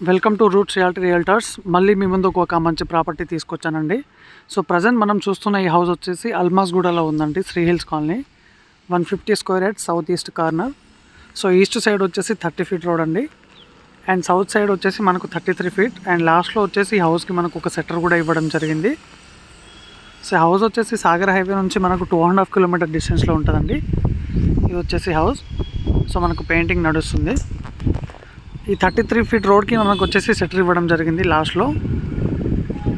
Welcome to roots realtors. మళ్ళీ మీ ముందు ఒక మంచి ప్రాపర్టీ తీసుకొచ్చానండి. సో ప్రజెంట్ మనం చూస్తున్న ఈ హౌస్ వచ్చేసి అల్మాస్గూడలో ఉందండి, Sri hills colony, 150 square yard, south east corner. So east side వచ్చేసి 30 ఫీట్ రోడ్ అండి, అండ్ సౌత్ సైడ్ వచ్చేసి మనకు 33 ఫీట్, అండ్ లాస్ట్లో వచ్చేసి ఈ హౌస్కి మనకు ఒక సెటర్ కూడా ఇవ్వడం జరిగింది. సో హౌస్ వచ్చేసి సాగర్ హైవే నుంచి మనకు 2.5 కిలోమీటర్ డిస్టెన్స్లో ఉంటుందండి. ఇది వచ్చేసి హౌస్. సో మనకు పెయింటింగ్ నడుస్తుంది. ఈ 33 ఫీట్ రోడ్కి మనకు వచ్చేసి సెటర్ ఇవ్వడం జరిగింది లాస్ట్లో.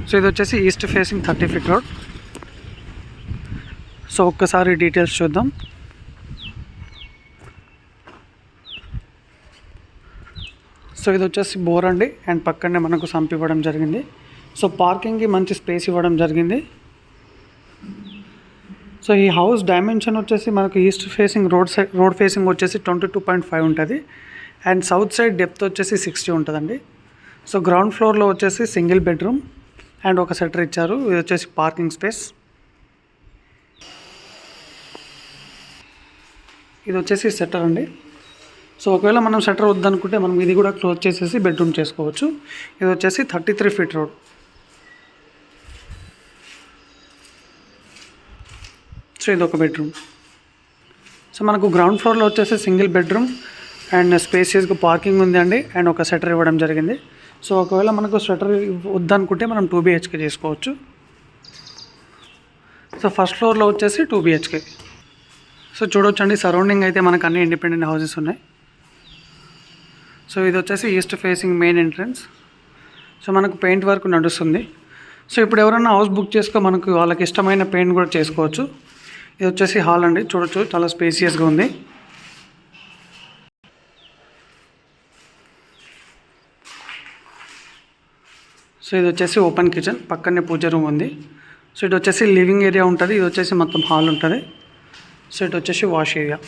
సో ఇది వచ్చేసి east facing 30 feet road. So ఒక్కసారి డీటెయిల్స్ చూద్దాం. సో ఇది వచ్చేసి బోర్ అండి, అండ్ పక్కనే మనకు సంప్ ఇవ్వడం జరిగింది. సో పార్కింగ్కి మంచి స్పేస్ ఇవ్వడం జరిగింది. సో ఈ హౌస్ డైమెన్షన్ వచ్చేసి మనకు ఈస్ట్ ఫేసింగ్ రోడ్ ఫేసింగ్ వచ్చేసి 22.5 ఉంటుంది, అండ్ సౌత్ సైడ్ డెప్త్ వచ్చేసి 60 ఉంటుందండి. సో గ్రౌండ్ ఫ్లోర్లో వచ్చేసి సింగిల్ బెడ్రూమ్ అండ్ ఒక సెటర్ ఇచ్చారు. ఇది వచ్చేసి పార్కింగ్ స్పేస్. ఇది వచ్చేసి సెటర్ అండి. సో ఒకవేళ మనం సెటర్ వద్దనుకుంటే మనం ఇది కూడా క్లోజ్ చేసేసి బెడ్రూమ్ చేసుకోవచ్చు. ఇది వచ్చేసి 33 ఫీట్ రోడ్. సో ఇది ఒక బెడ్రూమ్. సో మనకు గ్రౌండ్ ఫ్లోర్లో వచ్చేసి సింగిల్ బెడ్రూమ్ అండ్ స్పేసియస్గా పార్కింగ్ ఉంది అండి, అండ్ ఒక సెటర్ ఇవ్వడం జరిగింది. సో ఒకవేళ మనకు సెటర్ వద్దనుకుంటే మనం 2 BHK చేసుకోవచ్చు. సో ఫస్ట్ ఫ్లోర్లో వచ్చేసి 2 BHK. సో చూడొచ్చండి, సరౌండింగ్ అయితే మనకు అన్ని ఇండిపెండెంట్ హౌసెస్ ఉన్నాయి. సో ఇది వచ్చేసి east facing main entrance. So మనకు పెయింట్ వర్క్ నడుస్తుంది. సో ఇప్పుడు ఎవరైనా హౌస్ బుక్ చేసుకో మనకు వాళ్ళకి ఇష్టమైన పెయింట్ కూడా చేసుకోవచ్చు. ఇది వచ్చేసి హాల్ అండి, చూడొచ్చు చాలా స్పేసియస్గా ఉంది. సో ఇది వచ్చేసి ఓపెన్ కిచెన్, పక్కనే పూజ రూమ్ ఉంది. సో ఇది వచ్చేసి లివింగ్ ఏరియా ఉంటుంది. ఇది వచ్చేసి మొత్తం హాల్ ఉంటుంది. సో ఇటు వచ్చేసి వాష్ ఏరియా.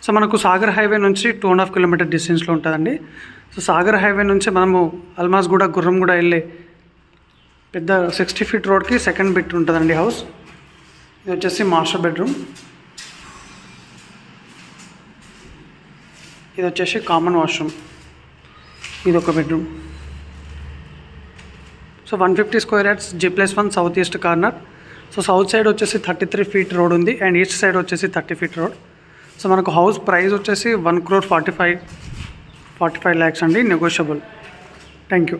సో మనకు సాగర్ హైవే నుంచి 2.5 కిలోమీటర్ డిస్టెన్స్లో ఉంటుందండి. సో సాగర్ హైవే నుంచి మనము అల్మాస్గూడ, గుర్రంగూడ వెళ్ళే పెద్ద 60 ఫీట్ రోడ్కి సెకండ్ బిట్ ఉంటుందండి హౌస్. ఇది వచ్చేసి మాస్టర్ బెడ్రూమ్. ఇది వచ్చేసి కామన్ వాష్రూమ్. ఇది ఒక bedroom. So 150 square yards, G+1 south east corner. So south side వచ్చేసి 33 ఫీట్ రోడ్ ఉంది, అండ్ ఈస్ట్ సైడ్ వచ్చేసి 30 ఫీట్ రోడ్. సో మనకు హౌస్ ప్రైస్ వచ్చేసి 1,45 lakhs అండి, నెగోషియబుల్. Thank you.